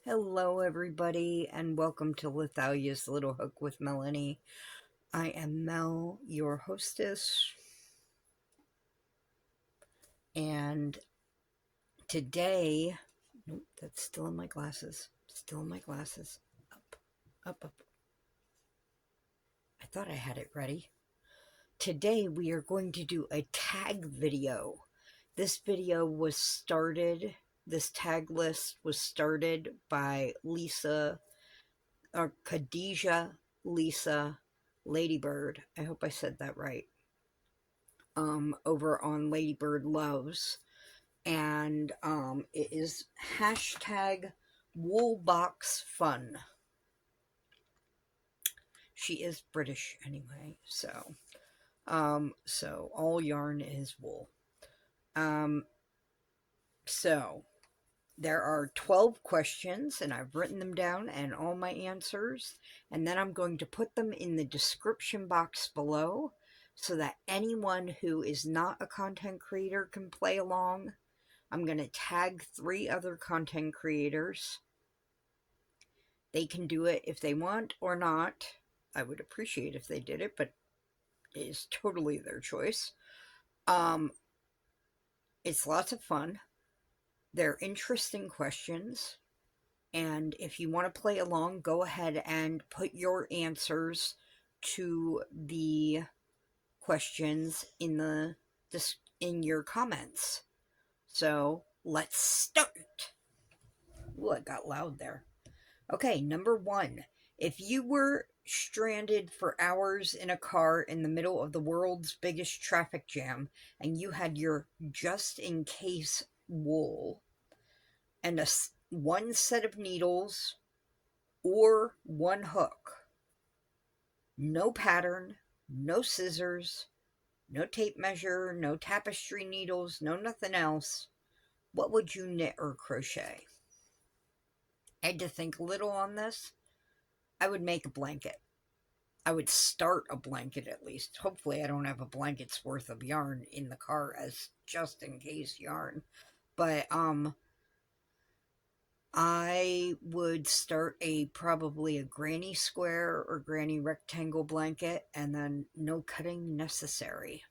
Hello, everybody, and welcome to Lithalia's Little Hook with Melanie. I am Mel, your hostess, and today, nope, that's still in my glasses. Still in my glasses. Up, up, up. I thought I had it ready. Today, we are going to do a tag video. This video was started, this tag list was started by Lisa, or Khadijah Lisa Ladybird. I hope I said that right. Over on Ladybird Loves. And it is hashtag woolboxfun. She is British anyway, so all yarn is wool. So there are 12 questions, and I've written them down and all my answers, and then I'm going to put them in the description box below so that anyone who is not a content creator can play along. I'm going to tag 3 other content creators. They can do it if they want or not. I would appreciate if they did it, but it is totally their choice. It's lots of fun. They're interesting questions. And if you want to play along, go ahead and put your answers to the questions in your comments. So let's start. Ooh, it got loud there. Okay, number 1. If you were stranded for hours in a car in the middle of the world's biggest traffic jam and you had your just-in-case wool and one set of needles or one hook, no pattern, no scissors, no tape measure, no tapestry needles, no nothing else, what would you knit or crochet? I had to think a little on this. I would make a blanket. I would start a blanket at least. Hopefully I don't have a blanket's worth of yarn in the car as just in case yarn. But I would start probably a granny square or granny rectangle blanket, and then no cutting necessary.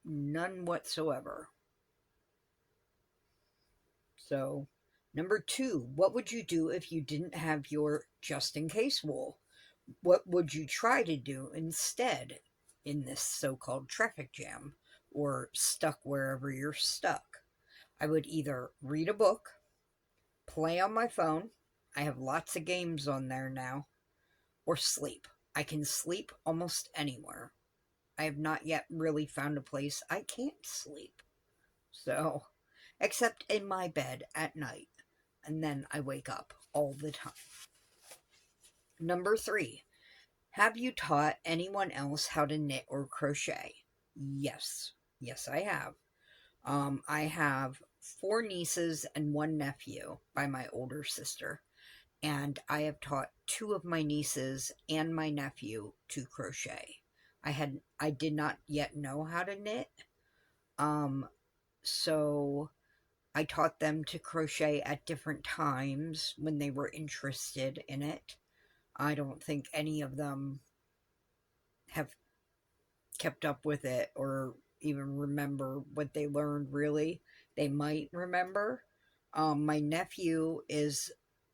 None whatsoever. So, number 2, what would you do if you didn't have your just-in-case wool? What would you try to do instead in this so-called traffic jam or stuck wherever you're stuck? I would either read a book, play on my phone. I have lots of games on there now. Or sleep. I can sleep almost anywhere. I have not yet really found a place I can't sleep. So, except in my bed at night. And then I wake up all the time. Number 3. Have you taught anyone else how to knit or crochet? Yes. Yes, I have. I have 4 nieces and 1 nephew by my older sister. And I have taught 2 of my nieces and my nephew to crochet. I did not yet know how to knit. So I taught them to crochet at different times when they were interested in it. I don't think any of them have kept up with it or even remember what they learned, really. They might remember. My nephew is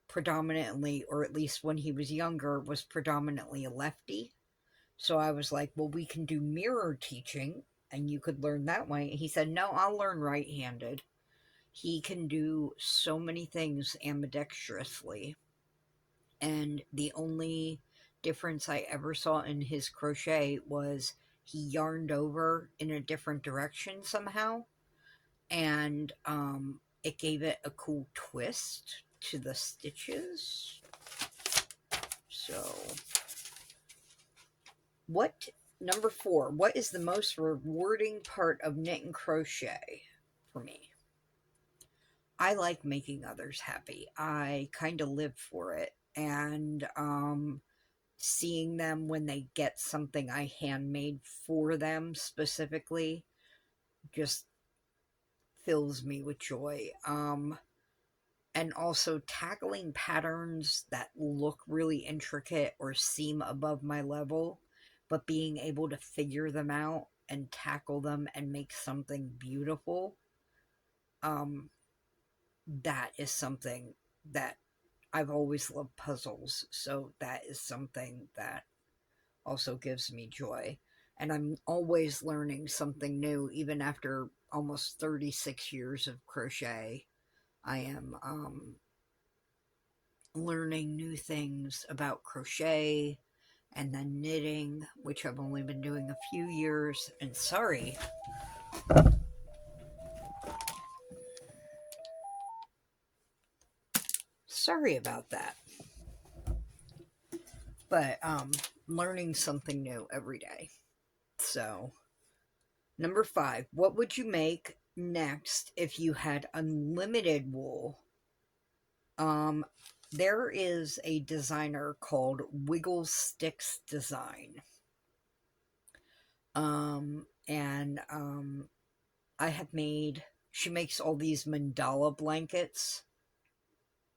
predominantly, or at least when he was younger, was predominantly a lefty. So I was like, well, we can do mirror teaching and you could learn that way. He said, no, I'll learn right-handed. He can do so many things ambidextrously. And the only difference I ever saw in his crochet was he yarned over in a different direction somehow. And it gave it a cool twist to the stitches. So, number 4, what is the most rewarding part of knit and crochet for me? I like making others happy. I kind of live for it. And seeing them when they get something I handmade for them specifically just fills me with joy. and also tackling patterns that look really intricate or seem above my level, but being able to figure them out and tackle them and make something beautiful. Um, that is something that I've always loved puzzles, so that is something that also gives me joy. And I'm always learning something new, even after almost 36 years of crochet. I am learning new things about crochet and then knitting, which I've only been doing a few years. And sorry about that. But learning something new every day. So, number 5, what would you make next if you had unlimited wool? Um, there is a designer called Wiggle Sticks Design. And I have made, she makes all these mandala blankets,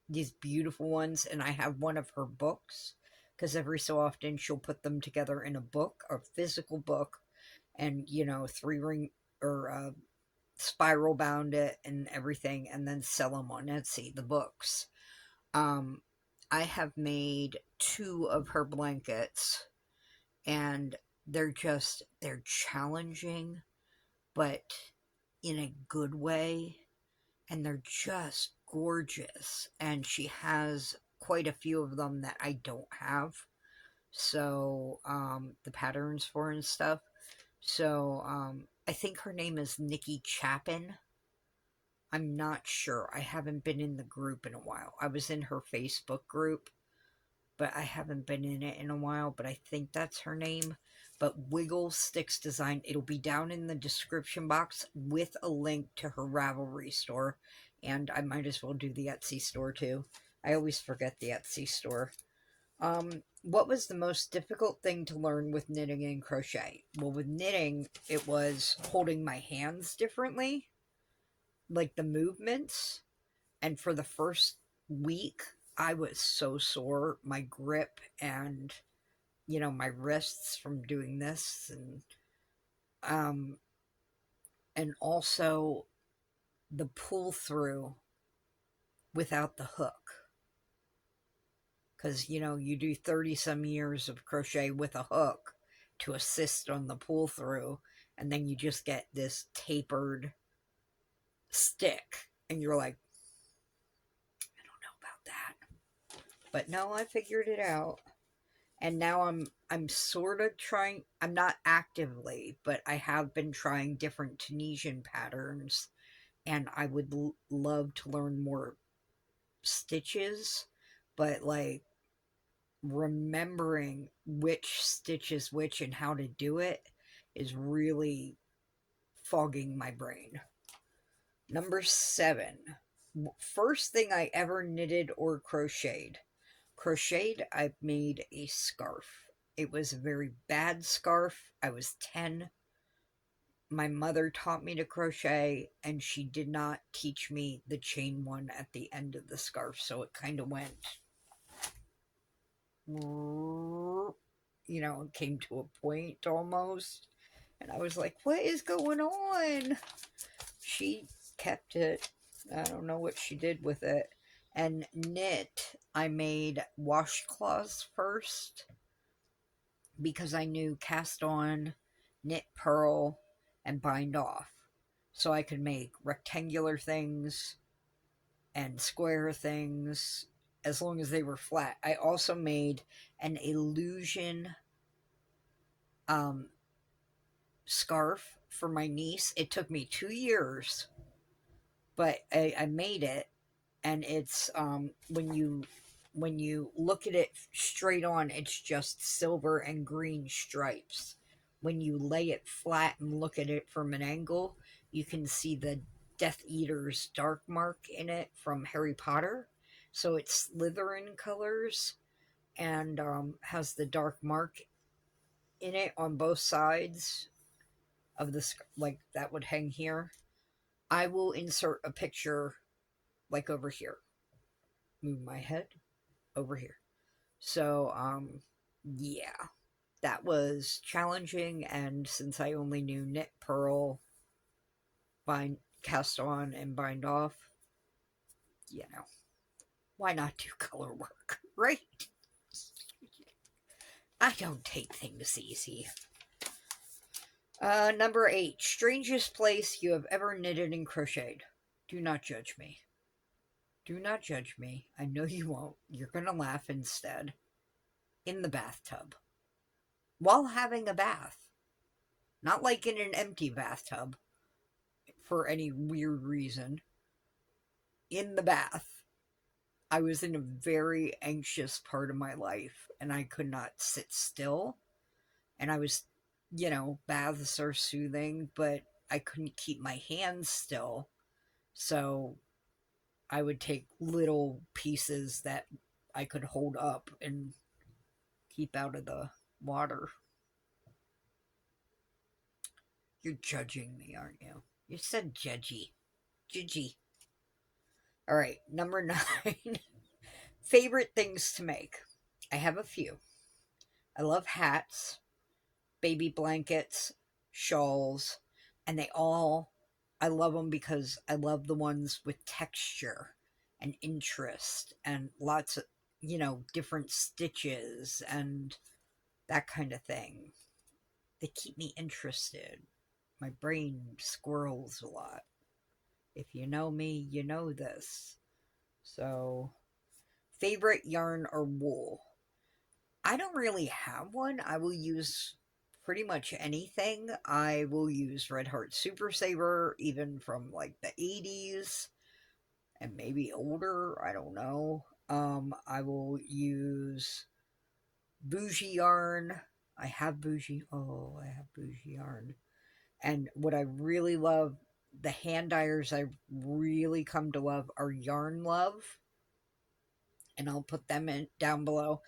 these beautiful ones, and I have one of her books because every so often she'll put them together in a book, a physical book, and, you know, three ring or spiral bound it and everything, and then sell them on Etsy, the books. Um, I have made 2 of her blankets, and they're challenging, but in a good way, and they're just gorgeous. And she has quite a few of them that I don't have. So, the patterns for and stuff. So, I think her name is Nikki Chapin. I'm not sure. I haven't been in the group in a while. I was in her Facebook group, but I haven't been in it in a while, but I think that's her name. But Wiggle Sticks Design, it'll be down in the description box with a link to her Ravelry store. And I might as well do the Etsy store too. I always forget the Etsy store. What was the most difficult thing to learn with knitting and crochet? Well, with knitting, it was holding my hands differently, like the movements. And for the first week, I was so sore, my grip and, you know, my wrists from doing this, um and also the pull through without the hook, because, you know, you do 30 some years of crochet with a hook to assist on the pull through, and then you just get this tapered stick and you're like, I don't know about that. But no, I figured it out. And now I'm sort of trying, I'm not actively, but I have been trying different Tunisian patterns, and I would love to learn more stitches, but like remembering which stitch is which and how to do it is really fogging my brain. Number 7, first thing I ever knitted or crocheted. I've made a scarf. It was a very bad scarf. I was 10. My mother taught me to crochet, and she did not teach me the chain one at the end of the scarf. So it kind of went, you know, it came to a point almost. And I was like, what is going on? She kept it. I don't know what she did with it. And knit, I made washcloths first because I knew cast on, knit, purl, and bind off. So I could make rectangular things and square things as long as they were flat. I also made an illusion um, scarf for my niece. It took me 2 years, but I made it, and it's when you look at it straight on, it's just silver and green stripes. When you lay it flat and look at it from an angle, you can see the Death Eater's dark mark in it from Harry Potter. So it's Slytherin colors, and has the dark mark in it on both sides of the, like that would hang here. I will insert a picture like over here. move my head over here. So, yeah, that was challenging. And since I only knew knit, purl, bind, cast on, and bind off, you know, why not do color work, right? I don't take things easy. Number 8, strangest place you have ever knitted and crocheted. Do not judge me. Do not judge me. I know you won't. You're gonna laugh instead. In the bathtub. While having a bath. Not like in an empty bathtub. For any weird reason. In the bath. I was in a very anxious part of my life. And I could not sit still. And I was, baths are soothing. But I couldn't keep my hands still. So I would take little pieces that I could hold up and keep out of the water. You're judging me, aren't you? You said judgy. Judgy. All right, number 9. Favorite things to make. I have a few. I love hats, baby blankets, shawls, and I love them because I love the ones with texture and interest and lots of, different stitches and that kind of thing. They keep me interested. My brain squirrels a lot. If you know me, you know this. So, favorite yarn or wool? I don't really have one. I will use pretty much anything. I will use Red Heart Super Saver, even from like the 80s and maybe older. I don't know. I will use bougie yarn. I have bougie. Oh, I have bougie yarn. And what I really love, the hand dyers I really come to love are Yarn Love. And I'll put them in down below.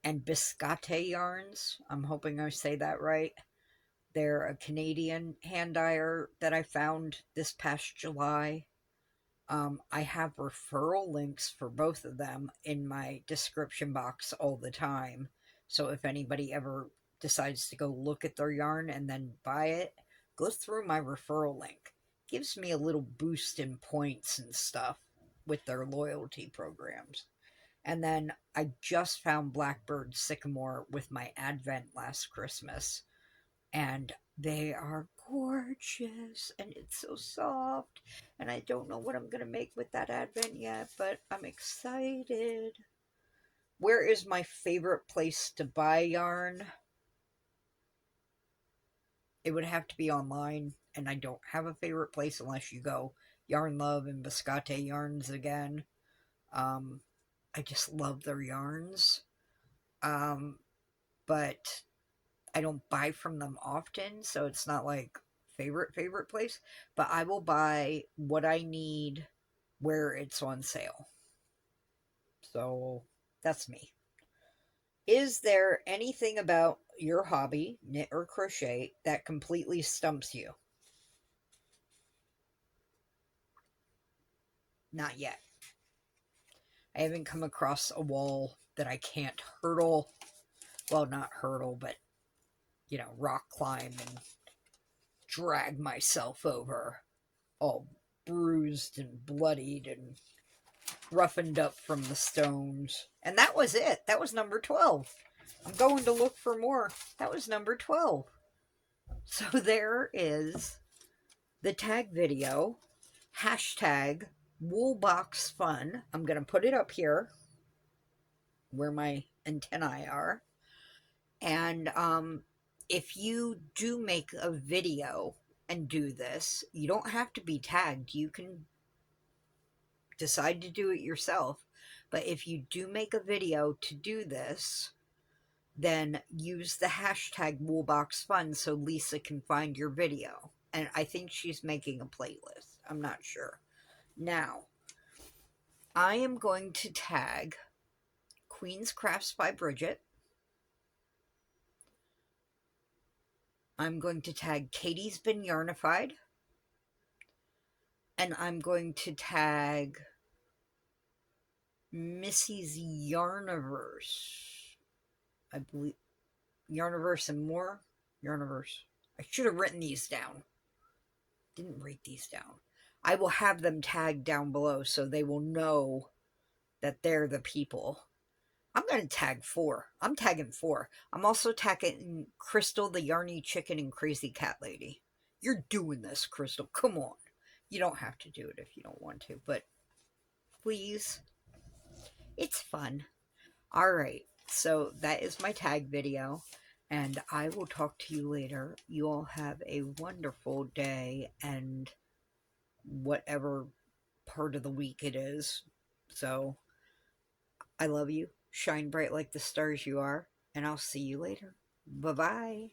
And Biscotte yarns. I'm hoping I say that right. They're a Canadian hand dyer that I found this past July. I have referral links for both of them in my description box all the time. So if anybody ever decides to go look at their yarn and then buy it, go through my referral link. Gives me a little boost in points and stuff with their loyalty programs. And then I just found Blackbird Sycamore with my Advent last Christmas. And they are gorgeous. And it's so soft. And I don't know what I'm going to make with that Advent yet, but I'm excited. Where is my favorite place to buy yarn? It would have to be online. And I don't have a favorite place unless you go Yarn Love and Biscotte Yarns again. I just love their yarns. But I don't buy from them often, so it's not like favorite place. But I will buy what I need where it's on sale. So that's me. Is there anything about your hobby, knit or crochet, that completely stumps you? Not yet. I haven't come across a wall that I can't hurdle. Well, not hurdle, but, rock climb and drag myself over, all bruised and bloodied and roughened up from the stones. And that was it. That was number 12. I'm going to look for more. That was number 12. So there is the tag video. Hashtag woolboxfun. I'm going to put it up here where my antennae are. And if you do make a video and do this, you don't have to be tagged. You can decide to do it yourself. But if you do make a video to do this, then use the hashtag woolboxfun so Lisa can find your video. And I think she's making a playlist. I'm not sure. Now, I am going to tag Queen's Crafts by Bridget. I'm going to tag Katie's Been Yarnified. And I'm going to tag Missy's Yarniverse. I believe Yarniverse and more. Yarniverse. I should have written these down. Didn't write these down. I will have them tagged down below so they will know that they're the people. I'm going to tag 4. I'm tagging 4. I'm also tagging Crystal, the Yarny Chicken, and Crazy Cat Lady. You're doing this, Crystal. Come on. You don't have to do it if you don't want to, but please. It's fun. All right. So that is my tag video, and I will talk to you later. You all have a wonderful day and whatever part of the week it is. So I love you. Shine bright like the stars you are, and I'll see you later. Bye bye.